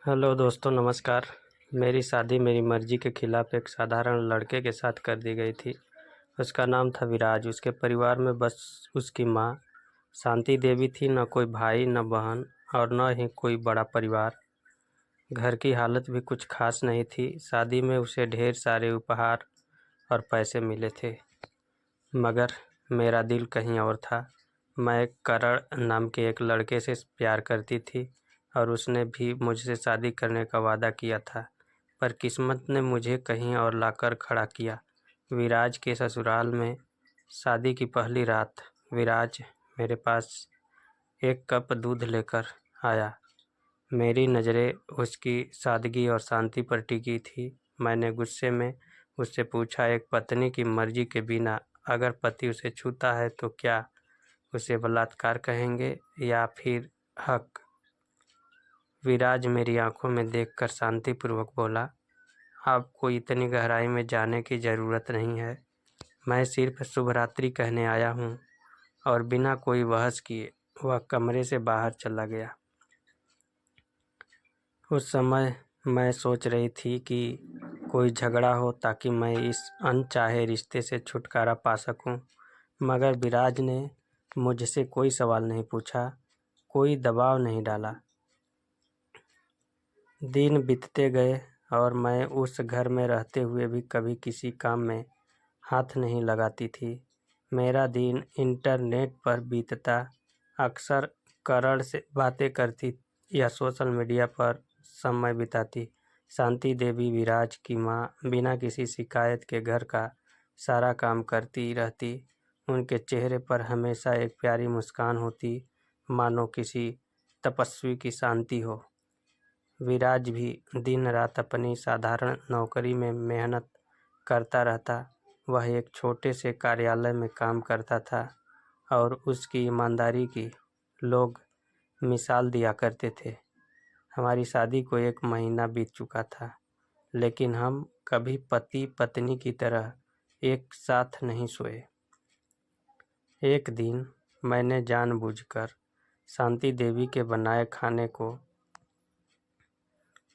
Hello दोस्तों, नमस्कार। मेरी शादी मेरी मर्ज़ी के ख़िलाफ़ एक साधारण लड़के के साथ कर दी गई थी। उसका नाम था विराज। उसके परिवार में बस उसकी माँ शांति देवी थी, न कोई भाई न बहन और न ही कोई बड़ा परिवार। घर की हालत भी कुछ खास नहीं थी। शादी में उसे ढेर सारे उपहार और पैसे मिले थे, मगर मेरा दिल कहीं और था। मैं करण नाम के एक लड़के से प्यार करती थी और उसने भी मुझसे शादी करने का वादा किया था, पर किस्मत ने मुझे कहीं और लाकर खड़ा किया। विराज के ससुराल में शादी की पहली रात विराज मेरे पास एक कप दूध लेकर आया। मेरी नज़रें उसकी सादगी और शांति पर टिकी थी। मैंने गुस्से में उससे पूछा, एक पत्नी की मर्जी के बिना अगर पति उसे छूता है तो क्या उसे बलात्कार कहेंगे या फिर हक? विराज मेरी आंखों में देखकर शांतिपूर्वक बोला, आपको इतनी गहराई में जाने की ज़रूरत नहीं है। मैं सिर्फ शुभ रात्रि कहने आया हूँ। और बिना कोई बहस किए वह कमरे से बाहर चला गया। उस समय मैं सोच रही थी कि कोई झगड़ा हो ताकि मैं इस अनचाहे रिश्ते से छुटकारा पा सकूं, मगर विराज ने मुझसे कोई सवाल नहीं पूछा, कोई दबाव नहीं डाला। दिन बीतते गए और मैं उस घर में रहते हुए भी कभी किसी काम में हाथ नहीं लगाती थी। मेरा दिन इंटरनेट पर बीतता। अक्सर करण से बातें करती या सोशल मीडिया पर समय बिताती। शांति देवी, विराज की माँ, बिना किसी शिकायत के घर का सारा काम करती रहती। उनके चेहरे पर हमेशा एक प्यारी मुस्कान होती, मानो किसी तपस्वी की शांति हो। विराज भी दिन रात अपनी साधारण नौकरी में मेहनत करता रहता। वह एक छोटे से कार्यालय में काम करता था और उसकी ईमानदारी की लोग मिसाल दिया करते थे। हमारी शादी को 1 महीना बीत चुका था, लेकिन हम कभी पति पत्नी की तरह एक साथ नहीं सोए। एक दिन मैंने जानबूझकर शांति देवी के बनाए खाने को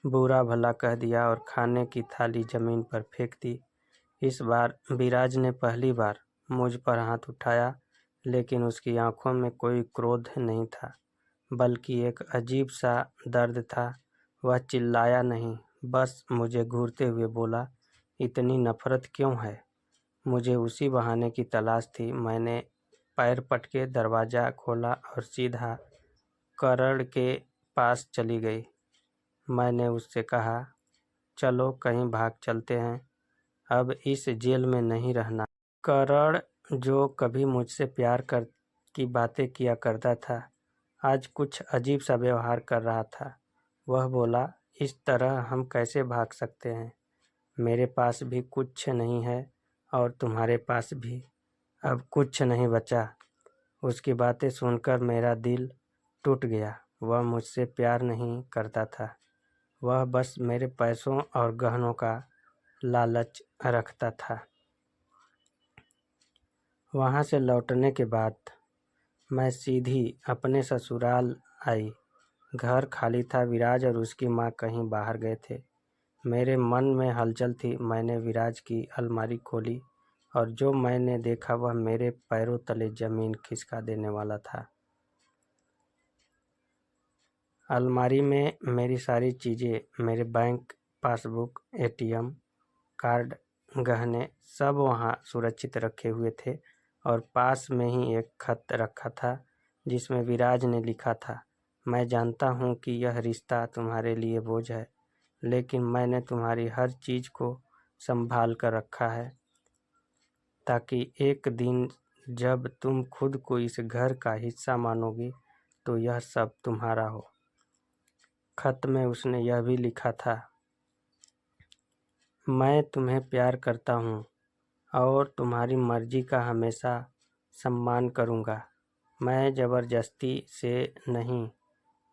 बुरा भला कह दिया और खाने की थाली जमीन पर फेंक दी। इस बार विराज ने पहली बार मुझ पर हाथ उठाया, लेकिन उसकी आंखों में कोई क्रोध नहीं था, बल्कि एक अजीब सा दर्द था। वह चिल्लाया नहीं, बस मुझे घूरते हुए बोला, इतनी नफरत क्यों है? मुझे उसी बहाने की तलाश थी। मैंने पैर पटके दरवाज़ा खोला और सीधा करण के पास चली गई। मैंने उससे कहा, चलो कहीं भाग चलते हैं, अब इस जेल में नहीं रहना। करण, जो कभी मुझसे प्यार कर की बातें किया करता था, आज कुछ अजीब सा व्यवहार कर रहा था। वह बोला, इस तरह हम कैसे भाग सकते हैं? मेरे पास भी कुछ नहीं है और तुम्हारे पास भी अब कुछ नहीं बचा। उसकी बातें सुनकर मेरा दिल टूट गया। वह मुझसे प्यार नहीं करता था, वह बस मेरे पैसों और गहनों का लालच रखता था। वहाँ से लौटने के बाद मैं सीधी अपने ससुराल आई। घर खाली था। विराज और उसकी माँ कहीं बाहर गए थे। मेरे मन में हलचल थी। मैंने विराज की अलमारी खोली और जो मैंने देखा वह मेरे पैरों तले ज़मीन खिसका देने वाला था। अलमारी में मेरी सारी चीज़ें, मेरे बैंक पासबुक, एटीएम कार्ड, गहने सब वहाँ सुरक्षित रखे हुए थे और पास में ही एक खत रखा था जिसमें विराज ने लिखा था, मैं जानता हूँ कि यह रिश्ता तुम्हारे लिए बोझ है, लेकिन मैंने तुम्हारी हर चीज़ को संभाल कर रखा है ताकि एक दिन जब तुम खुद को इस घर का हिस्सा मानोगी तो यह सब तुम्हारा हो। खत में उसने यह भी लिखा था, मैं तुम्हें प्यार करता हूँ और तुम्हारी मर्जी का हमेशा सम्मान करूँगा। मैं ज़बरदस्ती से नहीं,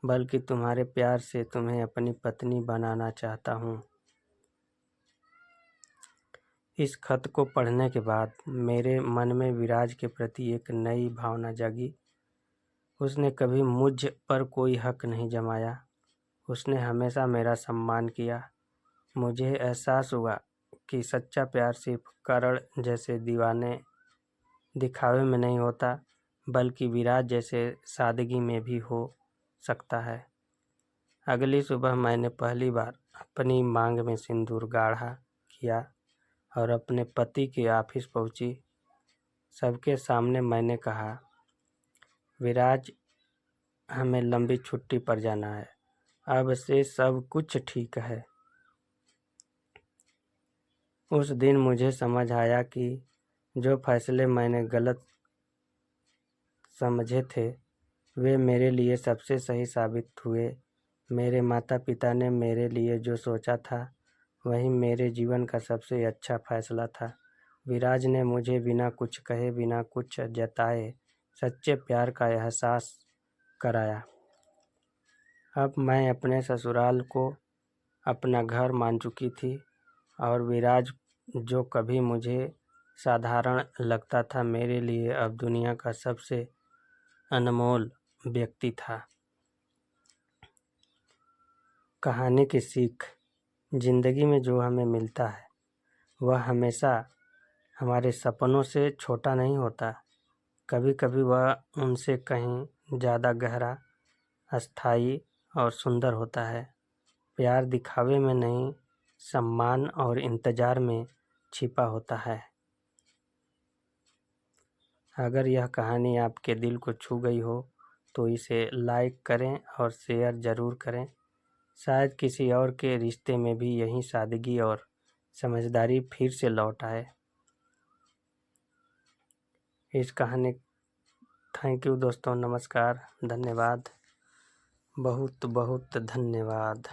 बल्कि तुम्हारे प्यार से तुम्हें अपनी पत्नी बनाना चाहता हूँ। इस खत को पढ़ने के बाद मेरे मन में विराज के प्रति एक नई भावना जागी। उसने कभी मुझ पर कोई हक नहीं जमाया। उसने हमेशा मेरा सम्मान किया। मुझे एहसास हुआ कि सच्चा प्यार सिर्फ करण जैसे दीवाने दिखावे में नहीं होता, बल्कि विराज जैसे सादगी में भी हो सकता है। अगली सुबह मैंने पहली बार अपनी मांग में सिंदूर गाढ़ा किया और अपने पति के ऑफिस पहुंची। सबके सामने मैंने कहा, विराज, हमें लंबी छुट्टी पर जाना है, अब से सब कुछ ठीक है। उस दिन मुझे समझ आया कि जो फैसले मैंने गलत समझे थे वे मेरे लिए सबसे सही साबित हुए। मेरे माता पिता ने मेरे लिए जो सोचा था वही मेरे जीवन का सबसे अच्छा फैसला था। विराज ने मुझे बिना कुछ कहे, बिना कुछ जताए सच्चे प्यार का एहसास कराया। अब मैं अपने ससुराल को अपना घर मान चुकी थी और विराज, जो कभी मुझे साधारण लगता था, मेरे लिए अब दुनिया का सबसे अनमोल व्यक्ति था। कहानी की सीख, जिंदगी में जो हमें मिलता है वह हमेशा हमारे सपनों से छोटा नहीं होता। कभी कभी वह उनसे कहीं ज़्यादा गहरा, अस्थाई और सुंदर होता है। प्यार दिखावे में नहीं, सम्मान और इंतज़ार में छिपा होता है। अगर यह कहानी आपके दिल को छू गई हो तो इसे लाइक करें और शेयर ज़रूर करें। शायद किसी और के रिश्ते में भी यही सादगी और समझदारी फिर से लौट आए। इस कहानी, थैंक यू दोस्तों, नमस्कार, धन्यवाद, बहुत बहुत धन्यवाद।